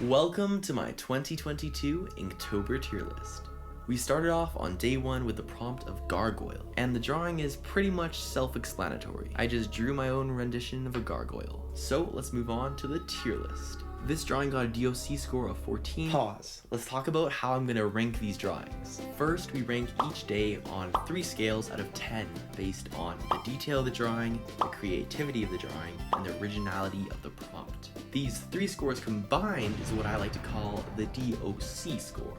Welcome to my 2022 Inktober tier list. We started off on day 1 with the prompt of gargoyle, and the drawing is pretty much self-explanatory. I just drew my own rendition of a gargoyle. So let's move on to the tier list. This drawing got a DOC score of 14. Pause. Let's talk about how I'm gonna rank these drawings. First, we rank each day on 3 scales out of 10 based on the detail of the drawing, the creativity of the drawing, and the originality of the prompt. These 3 scores combined is what I like to call the DOC score.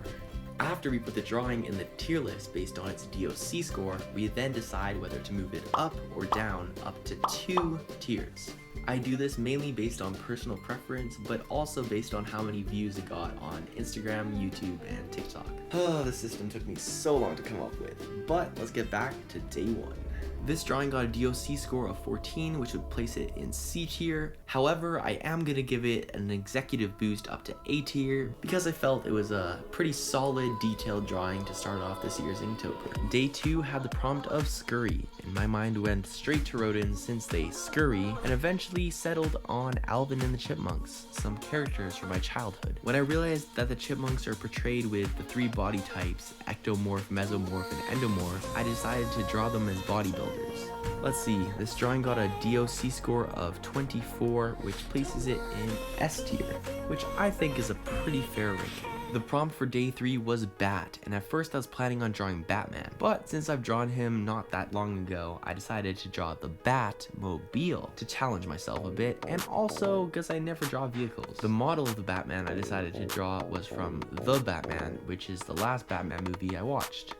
After we put the drawing in the tier list based on its DOC score, we then decide whether to move it up or down up to 2 tiers. I do this mainly based on personal preference, but also based on how many views it got on Instagram, YouTube, and TikTok. Oh, the system took me so long to come up with, but let's get back to day 1. This drawing got a DOC score of 14, which would place it in C tier. However, I am gonna give it an executive boost up to A tier because I felt it was a pretty solid, detailed drawing to start off this year's Inktober. Day 2 had the prompt of scurry, and my mind went straight to rodents since they scurry, and eventually settled on Alvin and the Chipmunks, some characters from my childhood. When I realized that the chipmunks are portrayed with the 3 body types, ectomorph, mesomorph, and endomorph, I decided to draw them as bodybuilders. Let's see, this drawing got a DOC score of 24, which places it in S tier, which I think is a pretty fair ranking. The prompt for day 3 was Bat, and at first I was planning on drawing Batman, but since I've drawn him not that long ago, I decided to draw the Batmobile to challenge myself a bit, and also because I never draw vehicles. The model of the Batman I decided to draw was from The Batman, which is the last Batman movie I watched.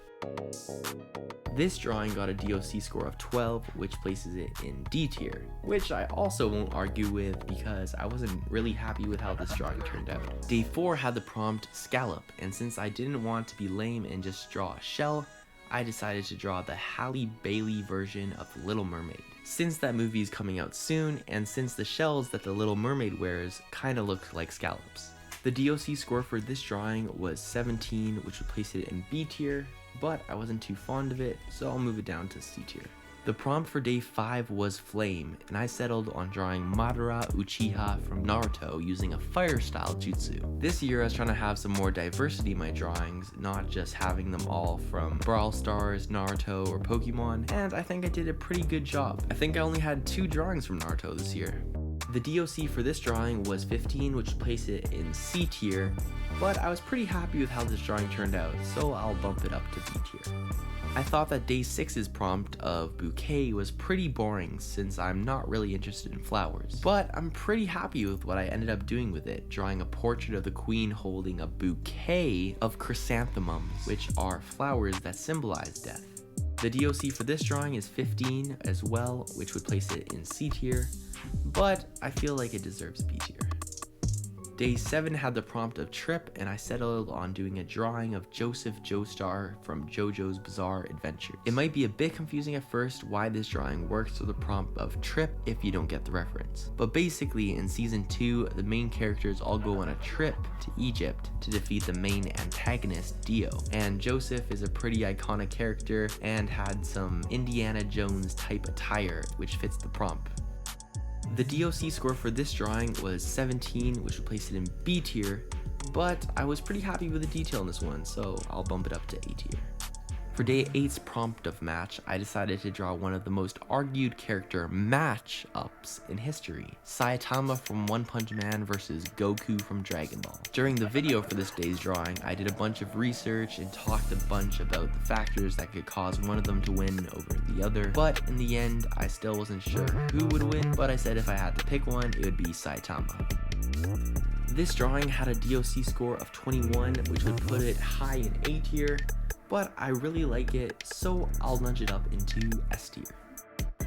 This drawing got a DOC score of 12, which places it in D tier, which I also won't argue with because I wasn't really happy with how this drawing turned out. Day 4 had the prompt Scallop, and since I didn't want to be lame and just draw a shell, I decided to draw the Halle Bailey version of The Little Mermaid. Since that movie is coming out soon, and since the shells that The Little Mermaid wears kinda look like scallops. The DOC score for this drawing was 17, which would place it in B tier, but I wasn't too fond of it, so I'll move it down to C tier. The prompt for day 5 was Flame, and I settled on drawing Madara Uchiha from Naruto using a fire style jutsu. This year I was trying to have some more diversity in my drawings, not just having them all from Brawl Stars, Naruto, or Pokemon, and I think I did a pretty good job. I think I only had 2 drawings from Naruto this year. The DOC for this drawing was 15, which placed it in C tier, but I was pretty happy with how this drawing turned out, so I'll bump it up to B tier. I thought that day 6's prompt of bouquet was pretty boring since I'm not really interested in flowers, but I'm pretty happy with what I ended up doing with it, drawing a portrait of the queen holding a bouquet of chrysanthemums, which are flowers that symbolize death. The DOC for this drawing is 15 as well, which would place it in C tier, but I feel like it deserves B tier. Day 7 had the prompt of Trip, and I settled on doing a drawing of Joseph Joestar from JoJo's Bizarre Adventure. It might be a bit confusing at first why this drawing works with the prompt of Trip if you don't get the reference. But basically, in season 2, the main characters all go on a trip to Egypt to defeat the main antagonist, Dio. And Joseph is a pretty iconic character and had some Indiana Jones type attire, which fits the prompt. The DOC score for this drawing was 17, which would place it in B tier, but I was pretty happy with the detail in this one, so I'll bump it up to A tier. For day 8's prompt of match, I decided to draw one of the most argued character match-ups in history, Saitama from One Punch Man versus Goku from Dragon Ball. During the video for this day's drawing, I did a bunch of research and talked a bunch about the factors that could cause one of them to win over the other, but in the end, I still wasn't sure who would win, but I said if I had to pick one, it would be Saitama. This drawing had a DOC score of 21, which would put it high in A tier, but I really like it, so I'll nudge it up into S tier.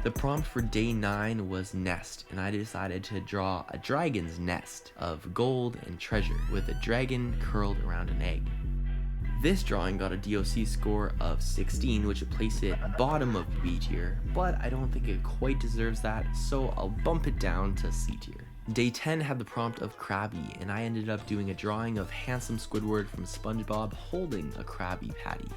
The prompt for day 9 was Nest, and I decided to draw a dragon's nest of gold and treasure with a dragon curled around an egg. This drawing got a DOC score of 16, which would place it bottom of B tier, but I don't think it quite deserves that, so I'll bump it down to C tier. Day 10 had the prompt of Krabby, and I ended up doing a drawing of handsome Squidward from SpongeBob holding a Krabby Patty.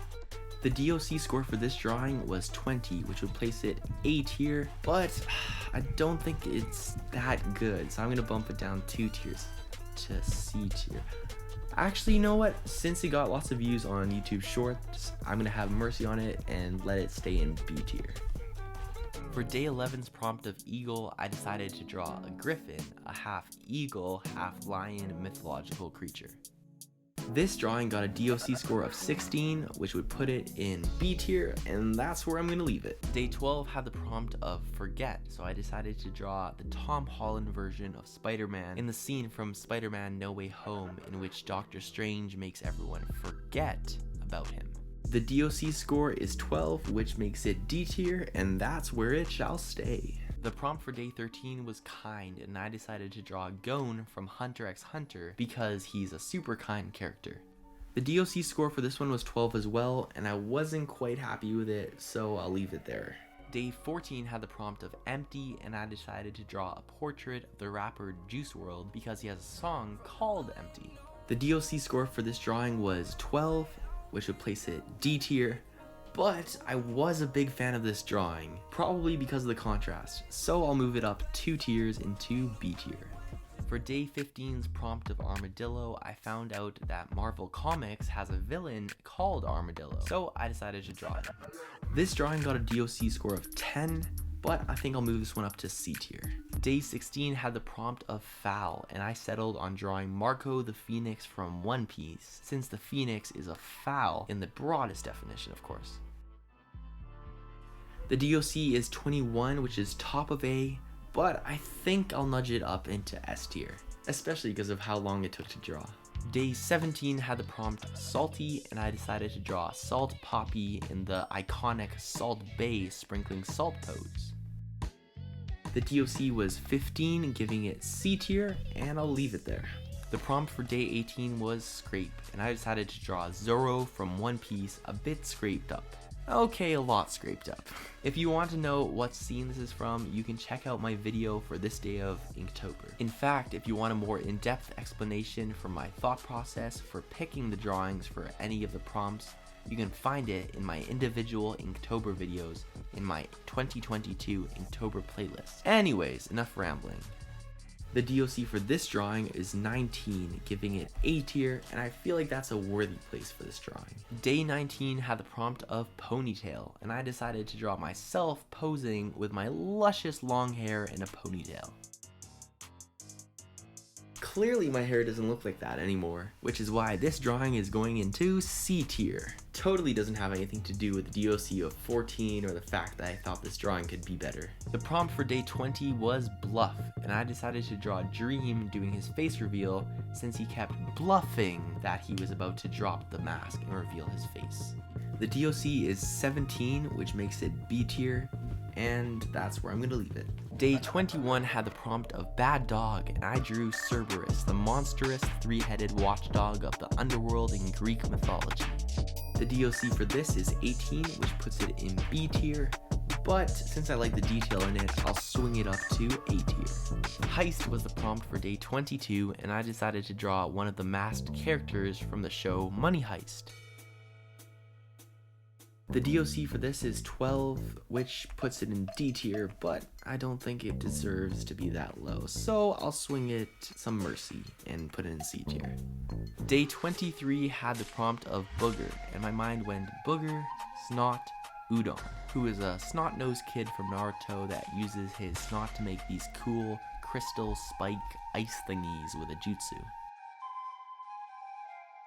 The DOC score for this drawing was 20, which would place it A tier, but I don't think it's that good, so I'm going to bump it down 2 tiers. to C tier. Actually, you know what? Since it got lots of views on YouTube Shorts, I'm gonna have mercy on it and let it stay in B tier. For day 11's prompt of eagle, I decided to draw a griffin, a half eagle, half lion mythological creature. This drawing got a DOC score of 16, which would put it in B tier, and that's where I'm gonna leave it. Day 12 had the prompt of forget, so I decided to draw the Tom Holland version of Spider-Man in the scene from Spider-Man No Way Home, in which Doctor Strange makes everyone forget about him. The DOC score is 12, which makes it D tier, and that's where it shall stay. The prompt for day 13 was kind, and I decided to draw Gon from Hunter x Hunter because he's a super kind character. The DOC score for this one was 12 as well, and I wasn't quite happy with it, so I'll leave it there. Day 14 had the prompt of empty, and I decided to draw a portrait of the rapper Juice WRLD because he has a song called Empty. The DOC score for this drawing was 12, which would place it D tier, but I was a big fan of this drawing, probably because of the contrast, so I'll move it up 2 tiers into B tier. For day 15's prompt of Armadillo, I found out that Marvel Comics has a villain called Armadillo, so I decided to draw it. This drawing got a DOC score of 10, but I think I'll move this one up to C tier. Day 16 had the prompt of foul, and I settled on drawing Marco the Phoenix from One Piece, since the Phoenix is a foul in the broadest definition, of course. The DOC is 21, which is top of A, but I think I'll nudge it up into S tier, especially because of how long it took to draw. Day 17 had the prompt salty, and I decided to draw Salt Poppy in the iconic Salt Bae sprinkling salt pose. The DOC was 15, giving it C tier, and I'll leave it there. The prompt for day 18 was scrape, and I decided to draw Zoro from One Piece a bit scraped up. Okay, a lot scraped up. If you want to know what scene this is from, you can check out my video for this day of Inktober. In fact, if you want a more in-depth explanation for my thought process for picking the drawings for any of the prompts, you can find it in my individual Inktober videos in my 2022 Inktober playlist. Anyways, enough rambling. The DOC for this drawing is 19, giving it A tier, and I feel like that's a worthy place for this drawing. Day 19 had the prompt of ponytail, and I decided to draw myself posing with my luscious long hair in a ponytail. Clearly my hair doesn't look like that anymore, which is why this drawing is going into C tier. Totally doesn't have anything to do with the DOC of 14 or the fact that I thought this drawing could be better. The prompt for day 20 was bluff, and I decided to draw Dream doing his face reveal since he kept bluffing that he was about to drop the mask and reveal his face. The DOC is 17, which makes it B tier, and that's where I'm gonna leave it. Day 21 had the prompt of bad dog, and I drew Cerberus, the monstrous three-headed watchdog of the underworld in Greek mythology. The DOC for this is 18, which puts it in B tier, but since I like the detail in it, I'll swing it up to A tier. Heist was the prompt for day 22, and I decided to draw one of the masked characters from the show Money Heist. The DOC for this is 12, which puts it in D tier, but I don't think it deserves to be that low, so I'll swing it some mercy and put it in C tier. Day 23 had the prompt of Booger, and my mind went Booger, Snot, Udon, who is a snot-nosed kid from Naruto that uses his snot to make these cool crystal spike ice thingies with a jutsu.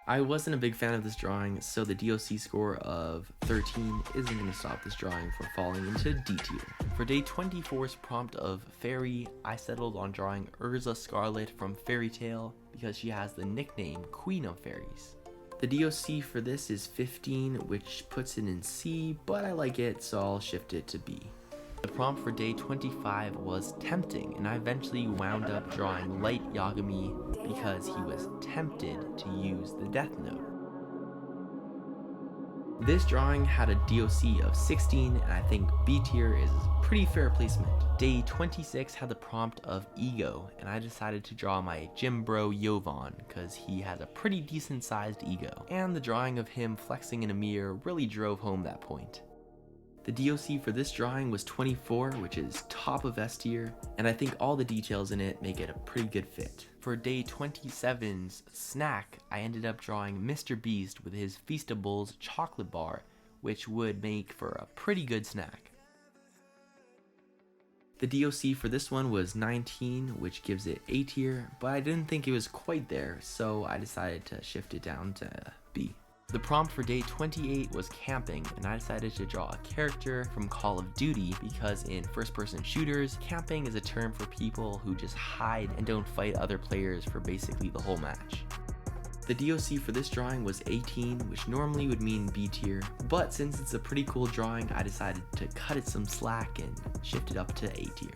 I wasn't a big fan of this drawing, so the DOC score of 13 isn't going to stop this drawing from falling into D tier. For day 24's prompt of Fairy, I settled on drawing Urza Scarlet from Fairy Tail because she has the nickname Queen of Fairies. The DOC for this is 15, which puts it in C, but I like it, so I'll shift it to B. The prompt for day 25 was tempting, and I eventually wound up drawing Light Yagami because he was tempted to use the Death Note. This drawing had a DOC of 16, and I think B tier is pretty fair placement. Day 26 had the prompt of ego, and I decided to draw my gym bro Yovan because he has a pretty decent sized ego, and the drawing of him flexing in a mirror really drove home that point. The The DOC for this drawing was 24, which is top of S tier, and I think all the details in it make it a pretty good fit. For day 27's snack, I ended up drawing Mr. Beast with his Feastables chocolate bar, which would make for a pretty good snack. The DOC for this one was 19, which gives it A tier, but I didn't think it was quite there, so I decided to shift it down to B. The prompt for day 28 was camping, and I decided to draw a character from Call of Duty because in first-person shooters, camping is a term for people who just hide and don't fight other players for basically the whole match. The DOC for this drawing was 18, which normally would mean B tier, but since it's a pretty cool drawing, I decided to cut it some slack and shift it up to A tier.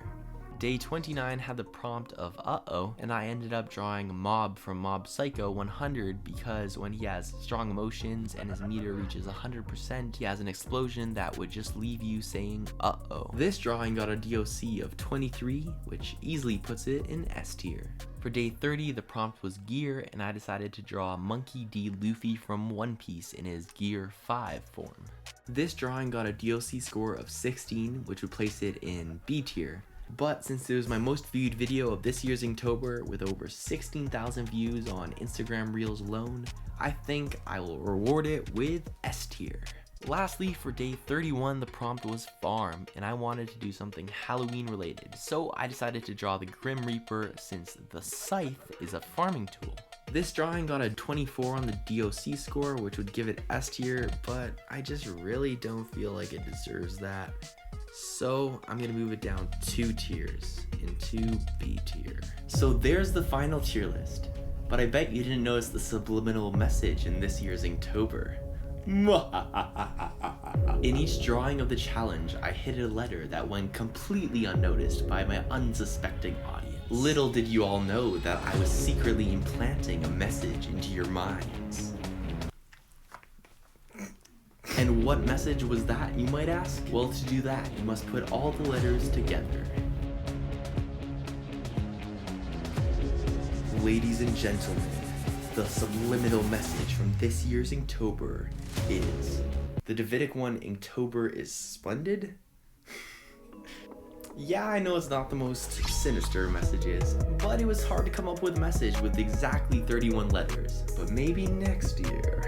Day 29 had the prompt of uh-oh, and I ended up drawing Mob from Mob Psycho 100 because when he has strong emotions and his meter reaches 100%, he has an explosion that would just leave you saying uh-oh. This drawing got a DOC of 23, which easily puts it in S tier. For day 30, the prompt was gear, and I decided to draw Monkey D. Luffy from One Piece in his Gear 5 form. This drawing got a DOC score of 16, which would place it in B tier. But since it was my most viewed video of this year's Inktober with over 16,000 views on Instagram Reels alone, I think I will reward it with S tier. Lastly, for day 31, the prompt was farm, and I wanted to do something Halloween related, so I decided to draw the Grim Reaper since the scythe is a farming tool. This drawing got a 24 on the DOC score, which would give it S tier, but I just really don't feel like it deserves that. So I'm gonna move it down 2 tiers into B tier. So there's the final tier list, but I bet you didn't notice the subliminal message in this year's Inktober. In each drawing of the challenge, I hid a letter that went completely unnoticed by my unsuspecting audience. Little did you all know that I was secretly implanting a message into your minds. And what message was that, you might ask? Well, to do that, you must put all the letters together. Ladies and gentlemen, the subliminal message from this year's Inktober is: the Davidic one Inktober is splendid? Yeah, I know it's not the most sinister of messages, but it was hard to come up with a message with exactly 31 letters. But maybe next year.